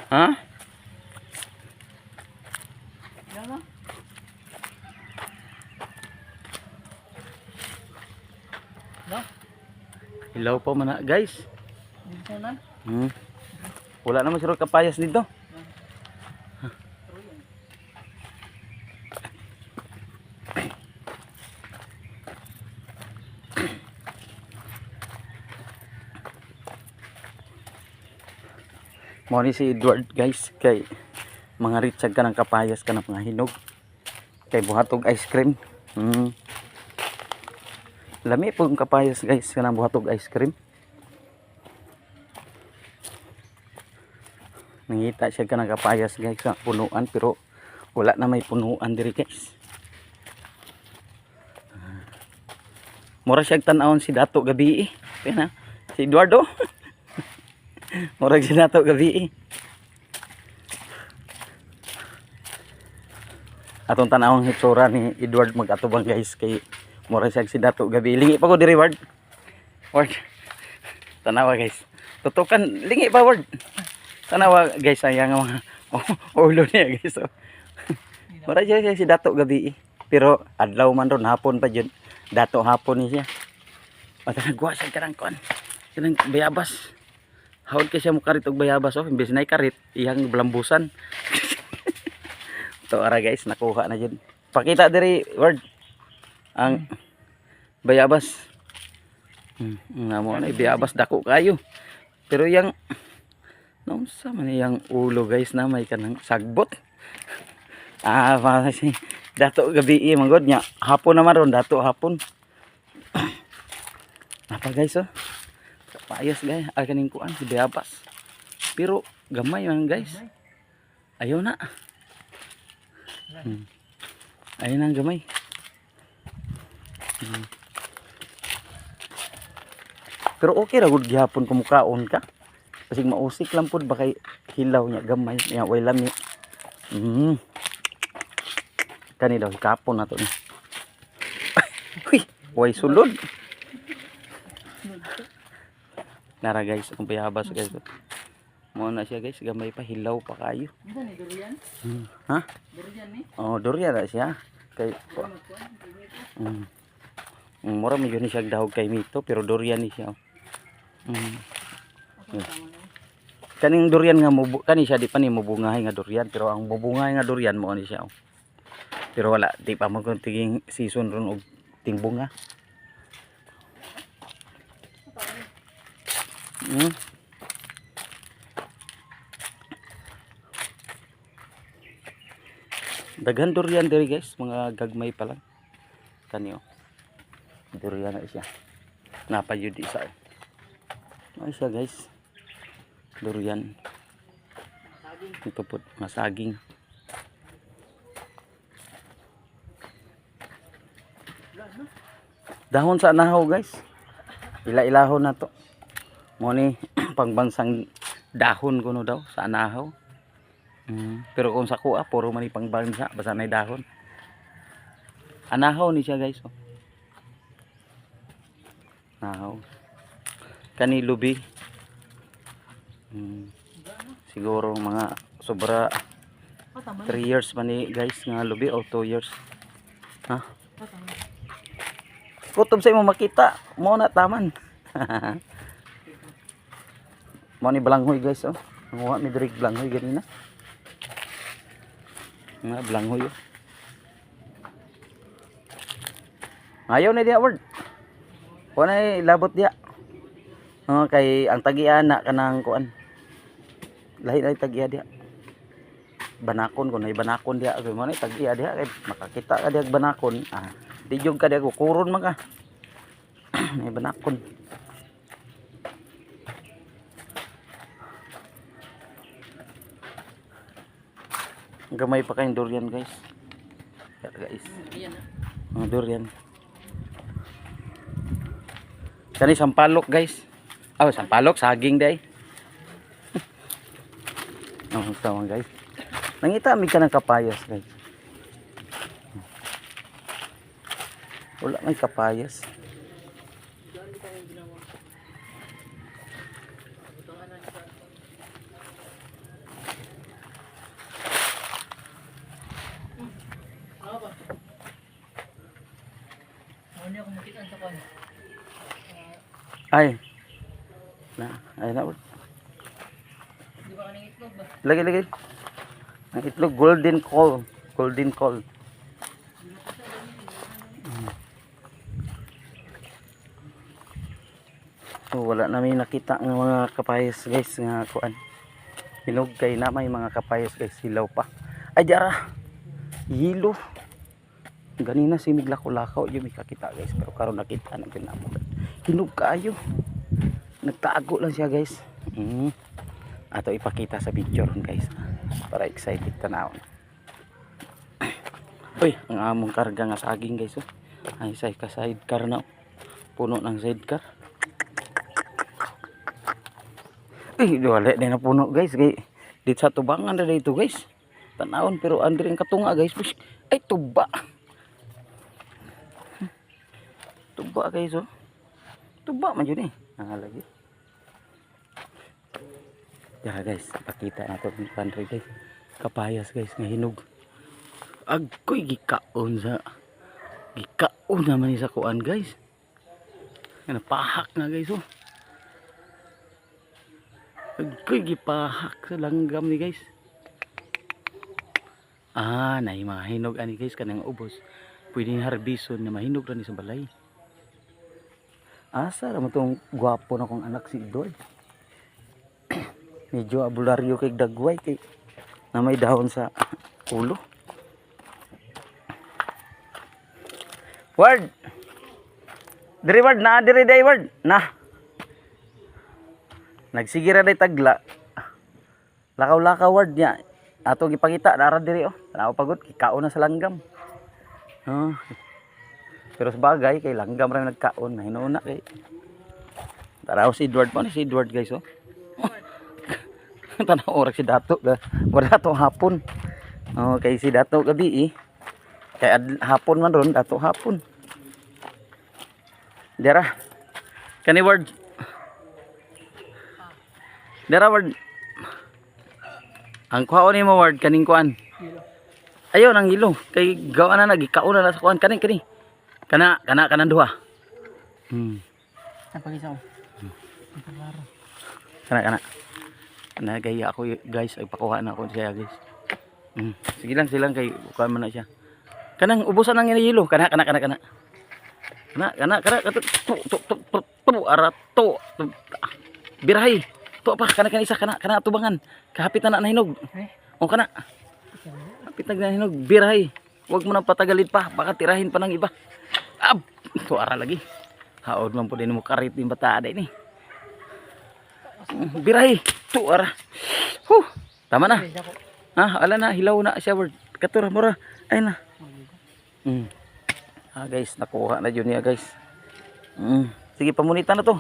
Ha? Hilaw pa man na, guys. Wala naman siro kapayas dito. Mo ni si Edward, guys, kay mga ritsag ka ng kapayas ka ng mga hinog. Kay buhatog ice cream. Lami po yung kapayas, guys, ka ng buhatog ice cream. Nangita siya ka ng kapayas, guys, sa punuan, pero wala na may punuan diri, guys. Mura siya tanawon si Dato gabi eh. Kaya si Eduardo. Mura si Dato gabi eh. Atong tanawon hitsura ni Edward mag-atubang, guys, kay mura siya si Dato gabi. Lingi pa ko diri, Ward. Ward. Tanawa, guys. Tutukan, lingi pa, Ward. Tanawa, guys, sayang mga ulo niya, guys. So, mura siya si Dato gabi eh. Pero adlaw man ron, hapon pa dyan. Dato hapon ni siya. O nagwa siya karang kon. Kanang bayabas. Hawd kay siya mo karit og bayabas, oh, imbes na karit, iyang blambusan. To ara, guys, nakuha na jud. Pakita diri, Word. Ang bayabas. Namo na bayabas dako kayo. Pero yang sa man yang ulo, guys, na may kanang sagbot. Para si Dato gabi manggod nya. Hapon naman ron, Dato hapon. Apa, guys, oh. Kapayas, guys. Kaning kuan si bayabas. Pero gamay man, guys. Ayaw na. Ayaw na ang gamay. Pero okay ra gud gihapon kumukaon ka. Kasi mausik lang pud baka hilaw nya gamay nya way lami. Kani daw kapon nato ni. Uy, way sulod. Nara, guys, kung bayabas, guys. Mo na siya, guys, gamay pa, hilaw pa kayo. Durian? Ha? Durian ni? Oh, durian na siya. Kay mura medyo ni siya dahog kay mito, pero durian ni siya. Kaning durian nga kani siya di pa ni mubungahay nga durian, pero ang mubungahay nga durian mo ni siya. Pero wala, di pa mo kung tiging season ron og tingbunga. Daghan durian diri, guys, mga gagmay pa lang. Kaniyo. Durian na siya. Napa jud isa. Ay siya, guys. Durian. Ito po, masaging. Dahon sa nahaw, guys. Ila-ilahon na to. Mo ni pangbansang dahon kuno daw sa nahaw. Pero kung sa kuha, puro man pangbansa, basta may dahon. Anahaw ni siya, guys. Oh. Nahaw. Kani lubi. Siguro mga sobra 3 years man ni, guys, nga lubi o 2 years. Ha? Kutob sa imo makita, mo na taman. Mo ni balanghoy, guys, oh. Nanguha mi diri balanghoy ganina. Nga balanghoy, oh. Ayaw na diya, Word. Wala labot diya. Kay ang tagian na kanang kuan. Lahi na tagiya diya. Banakon kun ay banakon diya. Kay mo na tagiya diya kay makakita ka diya banakon. Di jog ka diya kukuron man ka. May banakon. Gamay pa kayong durian, guys. Guys. Durian. Kani sampalok, guys. Sampalok saging day. Tama, guys. Nangita mi ka ng kapayas, guys. Wala may kapayas. Ano ako makita sa kwan? Ay. Na, ay na. Di ba kanang itlog ba? Lagi lagi. Ang itlog golden call. Golden call. So wala namin nakita ng mga kapayas guys nga kuan. Hinog kay na may mga kapayas guys silaw pa. Ay dara. Hilo. Ganina si miglakaw-lakaw yung may kakita guys pero karon nakita na gyud namo. Hinog kaayo. Nagtago lang siya guys. Ato ipakita sa picture guys para excited tanawon. Uy, ang among karga nga saging guys oh. Ay say ka sidecar na. Puno ng sidecar. Uy, wala din na puno guys. Dito sa tubangan na dito guys. Tanawon pero andre ang katunga guys. Ay tuba. Tuba guys oh. Tuba man yun eh. Lagi. Ya guys, pakita nato ng country guys. Kapayas guys nga hinog. Agkoy gikaon naman sa kuan guys. Napahak nga guys oh. Agkoy gipahak sa langgam ni guys. Nay mga hinog ani guys kanang ubos. Pwedeng harbison na mahinog ra ni sa balay. Asa ra mo tong gwapo na kong anak si Idol. Medyo abularyo kay dagway kay na may dahon sa ulo. Word. Diri word na diri day word na. Nagsigira day tagla. Lakaw-lakaw word niya. Ato gipakita dara diri oh. Tanaw pagod kikaon na sa langgam. Pero sa bagay kay langgam ra nagkaon na hinuna kay. Taraw si Edward pa ni si Edward guys oh. Tanaw oras si Dato ga. Wala to hapon. Kay si Dato gabi eh. Kay hapon man ron Dato hapon. Dara. Kani word. Dara word. Ang kuhaon ni mo word kaning kuan. Ayaw nang ilo kay gawa na nagikaon na sa kuan kani. Kana duha. Ang pag-isa ko. Kana. Nagaya ako guys, agpakuha na ako siya guys. Sige lang silang kay kuan man na siya. Kanang ubusan nang yelo. Kana. Arato. Birahay. To pa kana isa kana tubangan. Kahapit na hinog. O kana. Kapit na hinog birahay. Huwag mo nang patagalin pa, baka tirahin pa ng iba. To ara lagi. Haod man po din mo karit din bata ini. Birahay. To ara. Tama na. Ala na hilaw na siya word. Katura mura. Ay na. Guys, nakuha na yun niya guys. Sige pamunitan na to.